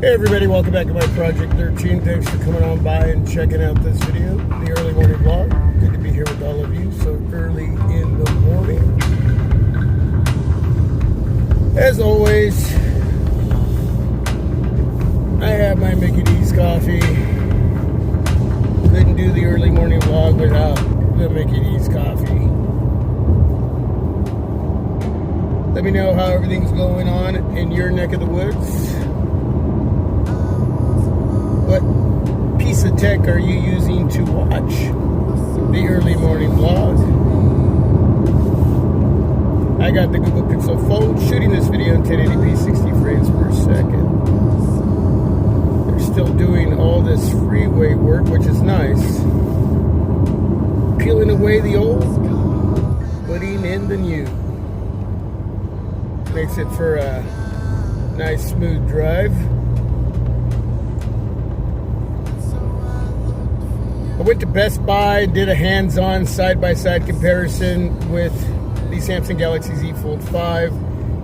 Hey everybody, welcome back to my Project 13. Thanks for coming on by and checking out this video, the early morning vlog. Good to be here with all of you so early in the morning. As always, I have my Mickey D's coffee. Couldn't do the early morning vlog without the Mickey D's coffee. Let me know how everything's going on in your neck of the woods. What piece of tech are you using to watch the early morning vlog? I got the Google Pixel Fold, shooting this video in 1080p 60 frames per second. They're still doing all this freeway work, which is nice. Peeling away the old, putting in the new. Makes it for a nice smooth drive. I went to Best Buy and did a hands-on side-by-side comparison with the Samsung Galaxy Z Fold 5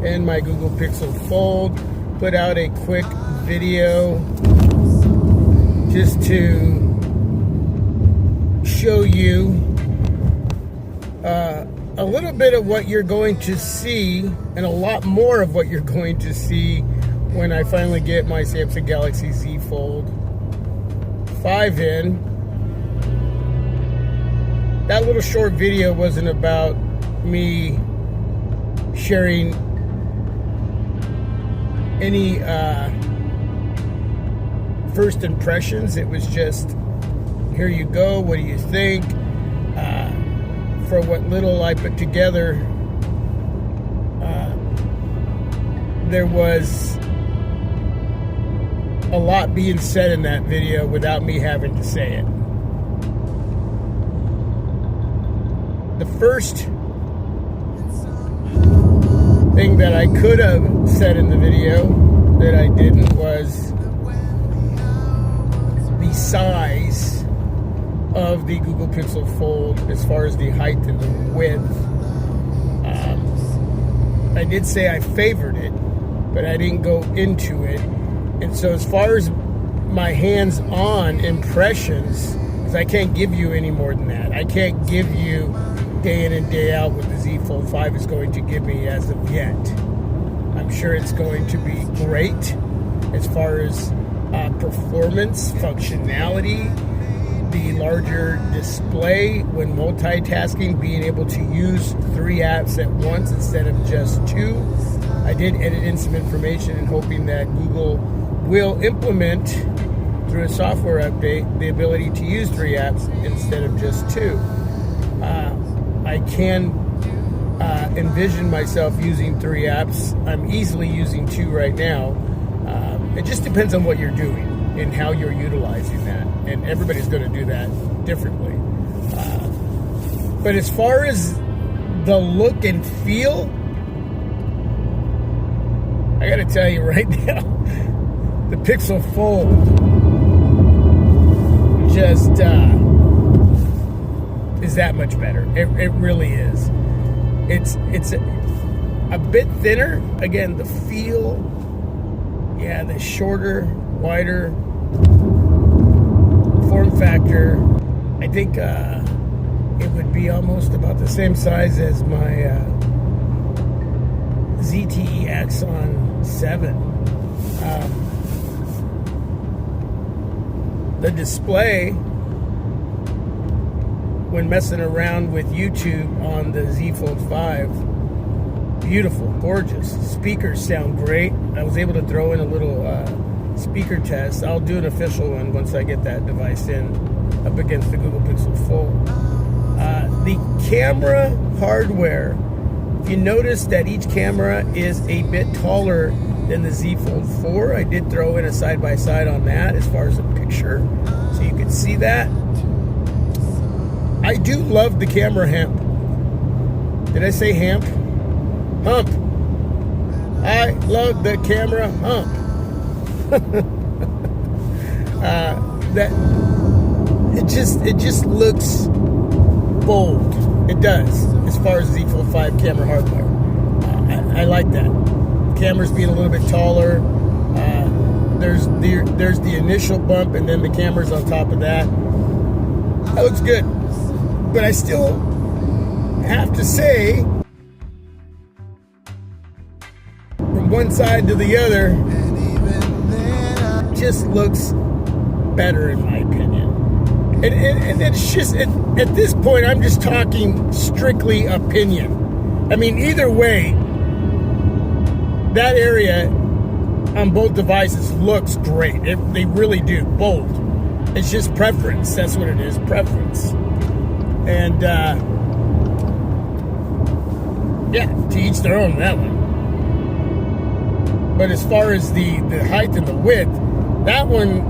and my Google Pixel Fold. Put out a quick video just to show you a little bit of what you're going to see and a lot more of what you're going to see when I finally get my Samsung Galaxy Z Fold 5 in. That little short video wasn't about me sharing any first impressions. It was just, here you go, what do you think? For what little I put together, there was a lot being said in that video without me having to say it. The first thing that I could have said in the video that I didn't was the size of the Google Pixel Fold as far as the height and the width. I did say I favored it, but I didn't go into it. And so as far as my hands-on impressions, because I can't give you any more than that. I can't give you day in and day out what the Z Fold 5 is going to give me as of yet. I'm sure it's going to be great as far as performance, functionality, the larger display when multitasking, being able to use 3 apps at once instead of just 2. I did edit in some information and hoping that Google will implement through a software update the ability to use 3 apps instead of just 2. I can envision myself using 3 apps. I'm easily using 2 right now. It just depends on what you're doing and how you're utilizing that. And everybody's going to do that differently. But as far as the look and feel, I got to tell you right now, the Pixel Fold just is that much better. It really is. It's a bit thinner. Again, the feel, yeah, the shorter, wider form factor. I think it would be almost about the same size as my ZTE Axon 7. The display, when messing around with YouTube on the Z Fold 5, beautiful, gorgeous. Speakers sound great. I was able to throw in a little speaker test. I'll do an official one once I get that device in up against the Google Pixel Fold. The camera hardware, if you notice that each camera is a bit taller than the Z Fold 4, I did throw in a side-by-side on that as far as a picture, so you can see that. I do love the camera hump. Did I say hamp? Hump. I love the camera hump. That it just looks bold. It does, as far as Z Fold 5 camera hardware. I like that. Camera's being a little bit taller. there's the initial bump, and then the camera's on top of that. That looks good. But I still have to say, from one side to the other, just looks better in my opinion. And it's just, at this point, I'm just talking strictly opinion. I mean, either way, that area on both devices looks great. They really do, both. It's just preference. That's what it is, preference. And yeah, to each their own, that one. But as far as the height and the width, that one,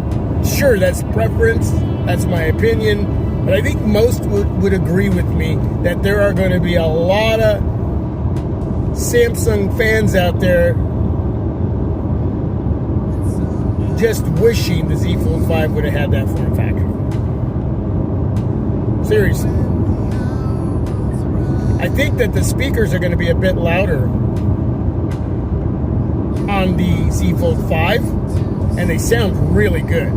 sure, that's preference. That's my opinion. But I think most would agree with me that there are going to be a lot of Samsung fans out there just wishing the Z Fold 5 would have had that form factor. Seriously. I think that the speakers are going to be a bit louder on the Z Fold 5, and they sound really good.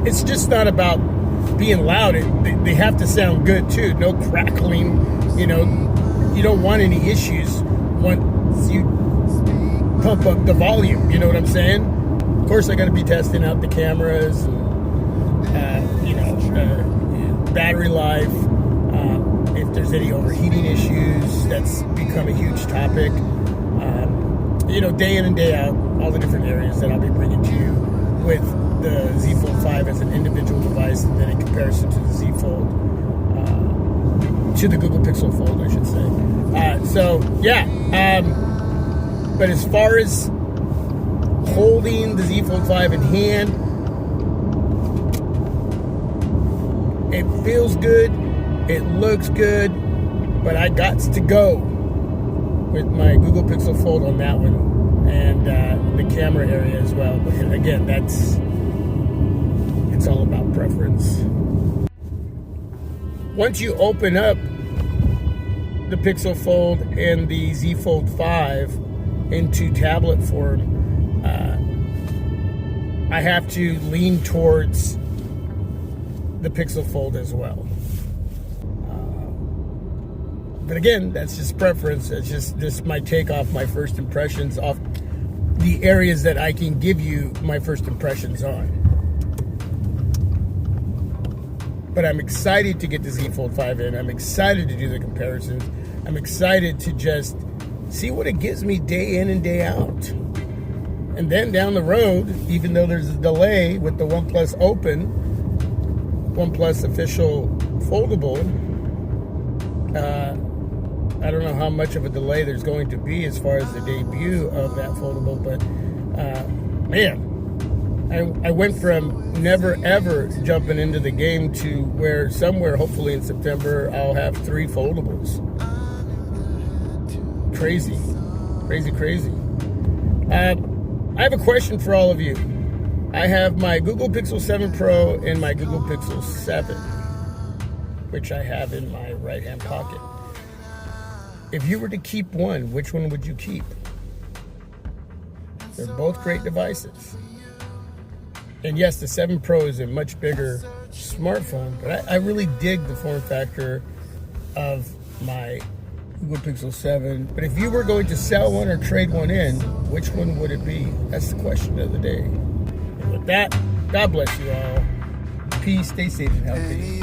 It's just not about being loud. They have to sound good too. No crackling. You know, you don't want any issues once you pump up the volume. You know what I'm saying? Of course, they're going to be testing out the cameras, and, battery life. If there's any overheating issues, that's become a huge topic. Day in and day out, all the different areas that I'll be bringing to you with the Z Fold 5 as an individual device, and then in comparison to the Z Fold, to the Google Pixel Fold, I should say. But as far as holding the Z Fold 5 in hand, it feels good, it looks good, but I got to go with my Google Pixel Fold on that one, and the camera area as well. But again, it's all about preference. Once you open up the Pixel Fold and the Z Fold 5 into tablet form, I have to lean towards the Pixel Fold as well. But again, that's just preference. It's just my take off my first impressions, off the areas that I can give you my first impressions on. But I'm excited to get the Z Fold 5 in. I'm excited to do the comparisons. I'm excited to just see what it gives me day in and day out. And then down the road, even though there's a delay with the OnePlus Open, OnePlus official foldable, I don't know how much of a delay there's going to be as far as the debut of that foldable, but I went from never ever jumping into the game to where somewhere, hopefully in September, I'll have 3 foldables. Crazy. I have a question for all of you. I have my Google Pixel 7 Pro and my Google Pixel 7, which I have in my right-hand pocket. If you were to keep one, which one would you keep? They're both great devices. And yes, the 7 Pro is a much bigger smartphone, but I really dig the form factor of my Google Pixel 7. But if you were going to sell one or trade one in, which one would it be? That's the question of the day. And with that, God bless you all. Peace, stay safe and healthy.